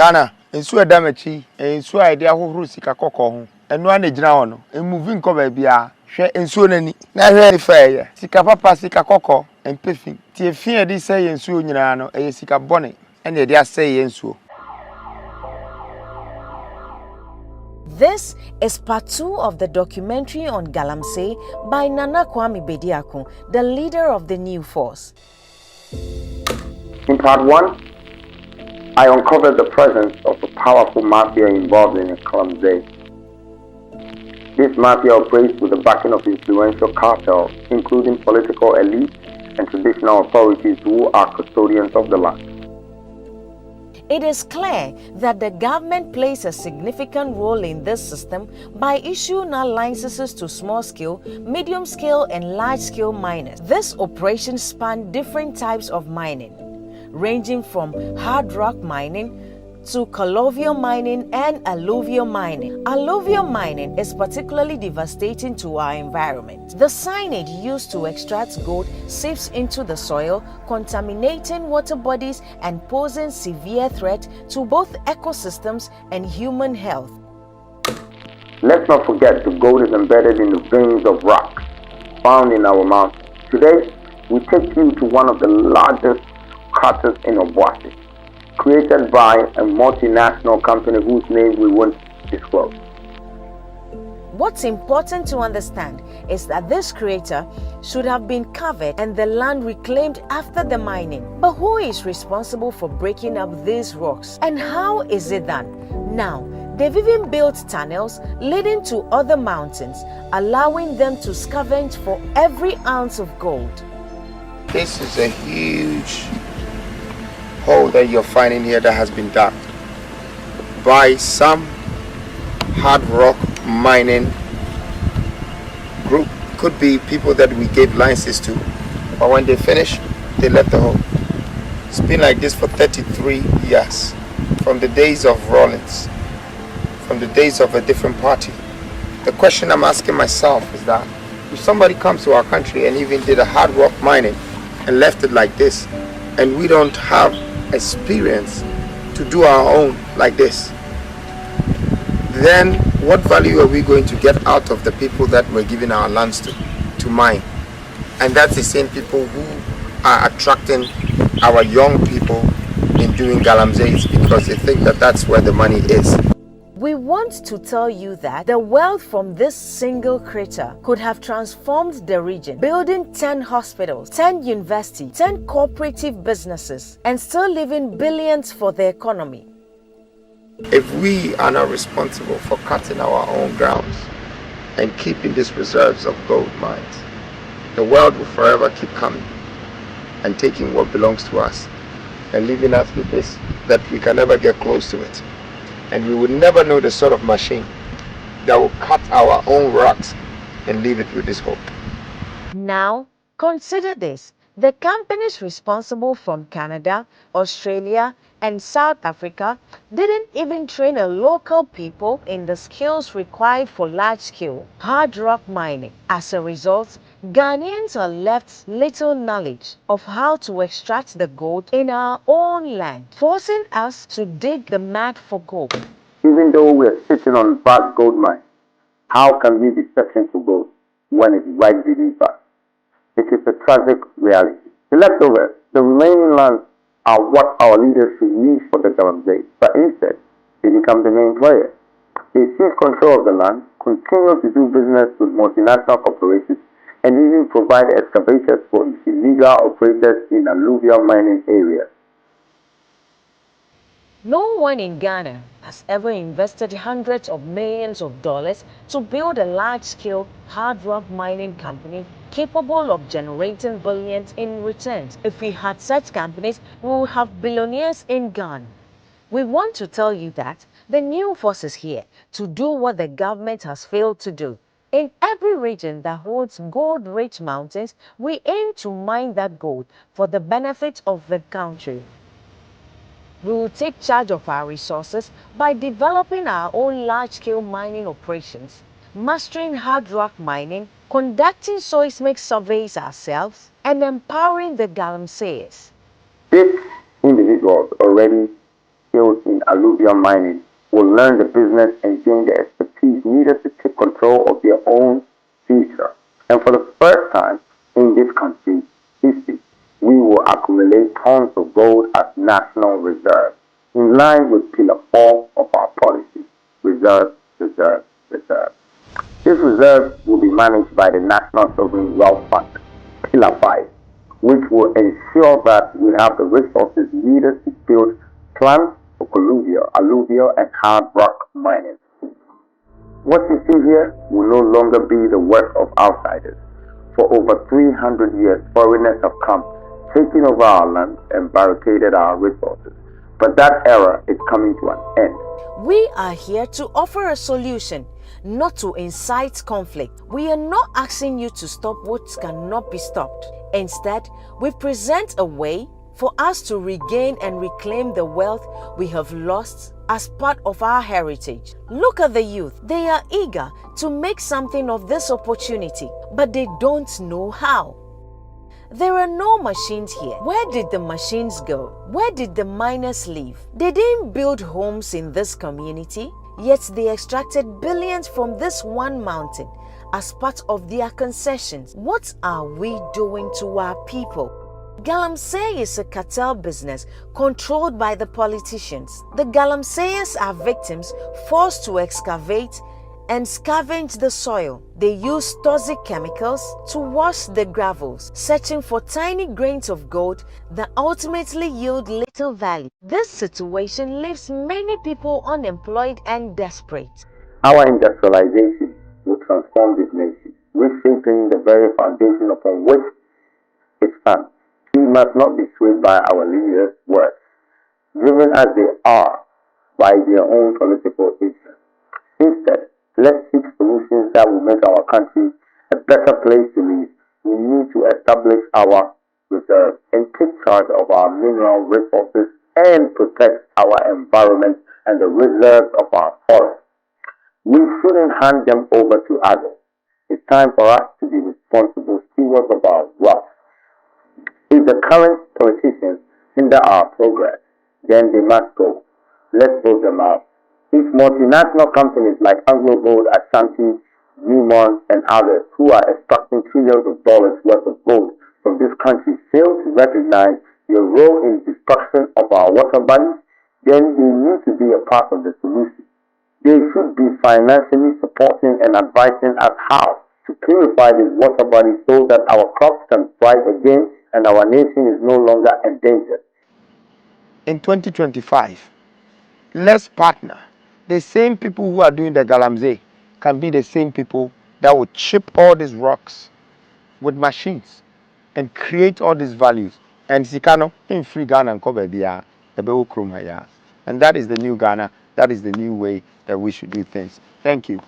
Ghana, nsuo damachi, nsuo a ide ahohoro sika kokko ho. Eno ana gina ho no. Emuvi nko ba bia. Hwe nsuo nani. Na hwe faye. Sika papa sika kokko, empefi. Tie fi e di say nsuo nyina no, eye sika bone. Ene de asay nsuo. This is part 2 of the documentary on Galamsey by Nana Kwame Bediako, the leader of the new force. In part 1, I uncovered the presence of a powerful mafia involved in Galamsey. This mafia operates with the backing of influential cartels, including political elites and traditional authorities who are custodians of the land. It is clear that the government plays a significant role in this system by issuing licenses to small-scale, medium-scale, and large-scale miners. This operation spans different types of mining, ranging from hard rock mining to colluvial mining and alluvial mining. Alluvial mining is particularly devastating to our environment. The cyanide used to extract gold seeps into the soil, contaminating water bodies and posing severe threat to both ecosystems and human health. Let's not forget the gold is embedded in the veins of rock found in our mountains. Today, we take you to one of the largest craters in Obuasi, created by a multinational company whose name we won't disclose. What's important to understand is that this crater should have been covered and the land reclaimed after the mining. But who is responsible for breaking up these rocks? And how is it done? Now, they've even built tunnels leading to other mountains, allowing them to scavenge for every ounce of gold. This is a huge hole that you're finding here that has been dug by some hard rock mining group. Could be people that we gave licenses to, but when they finish, they left the hole. It's been like this for 33 years, from the days of Rollins, from the days of a different party. The question I'm asking myself is that if somebody comes to our country and even did a hard rock mining and left it like this, and we don't have experience to do our own like this, then what value are we going to get out of the people that we're giving our lands to mine? And that's the same people who are attracting our young people in doing Galamseys because they think that that's where the money is. We want to tell you that the wealth from this single crater could have transformed the region, building 10 hospitals, 10 universities, 10 cooperative businesses, and still leaving billions for the economy. If we are not responsible for cutting our own grounds and keeping these reserves of gold mines, the world will forever keep coming and taking what belongs to us and leaving us with this that we can never get close to it. And we would never know the sort of machine that will cut our own rocks and leave it with this hope. Now, consider this. The companies responsible from Canada, Australia, and South Africa didn't even train a local people in the skills required for large-scale hard rock mining. As a result, Ghanaians are left little knowledge of how to extract the gold in our own land, forcing us to dig the mud for gold. Even though we're sitting on vast gold mines, how can we be searching for gold when it's right beneath us? It is a tragic reality. The leftovers, the remaining lands, are what our leaders should use for the Galamsey, but instead, they become the main players. They seize control of the land, continue to do business with multinational corporations, and even provide excavators for illegal operators in alluvial mining areas. No one in Ghana has ever invested hundreds of millions of dollars to build a large-scale hard rock mining company capable of generating billions in returns. If we had such companies, we would have billionaires in Ghana. We want to tell you that the new force is here to do what the government has failed to do. In every region that holds gold-rich mountains, we aim to mine that gold for the benefit of the country. We will take charge of our resources by developing our own large-scale mining operations, mastering hard rock mining, conducting seismic surveys ourselves, and empowering the Galamseyers. These individuals already skilled in alluvial mining will learn the business and gain the expertise needed to take control of their own future. And for the first time in this country's history, we will accumulate tons of gold as national reserve, in line with Pillar 4 of our policy: reserve, reserve, reserve. This reserve will be managed by the National Sovereign Wealth Fund, Pillar 5, which will ensure that we have the resources needed to build plants for alluvial, and hard rock mining. What you see here will no longer be the work of outsiders. For over 300 years, foreigners have come, taken over our land, and barricaded our resources. But that era is coming to an end. We are here to offer a solution, not to incite conflict. We are not asking you to stop what cannot be stopped. Instead, we present a way for us to regain and reclaim the wealth we have lost as part of our heritage. Look at the youth. They are eager to make something of this opportunity, but they don't know how. There are no machines here. Where did the machines go? Where did the miners live? They didn't build homes in this community, yet they extracted billions from this one mountain as part of their concessions. What are we doing to our people? Galamsey is a cartel business controlled by the politicians. The Galamseyers are victims forced to excavate and scavenge the soil. They use toxic chemicals to wash the gravels, searching for tiny grains of gold that ultimately yield little value. This situation leaves many people unemployed and desperate. Our industrialization will transform this nation, reshaping the very foundation upon which it stands. We must not be swayed by our leaders' words, driven as they are by their own political interests. Instead, let's seek solutions that will make our country a better place to live. We need to establish our reserves and take charge of our mineral resources and protect our environment and the reserves of our forests. We shouldn't hand them over to others. It's time for us to be responsible stewards of our wealth. If the current politicians hinder our progress, then they must go. Let's vote them out. If multinational companies like Anglo Gold, Ashanti, Newmont, and others who are extracting trillions of dollars worth of gold from this country fail to recognize their role in the destruction of our water bodies, then they need to be a part of the solution. They should be financially supporting and advising us how to purify these water bodies so that our crops can thrive again and our nation is no longer endangered. In 2025, let's partner. The same people who are doing the Galamsey can be the same people that will chip all these rocks with machines and create all these values. And Sikano in free Ghana and cover the and that is the new Ghana. That is the new way that we should do things. Thank you.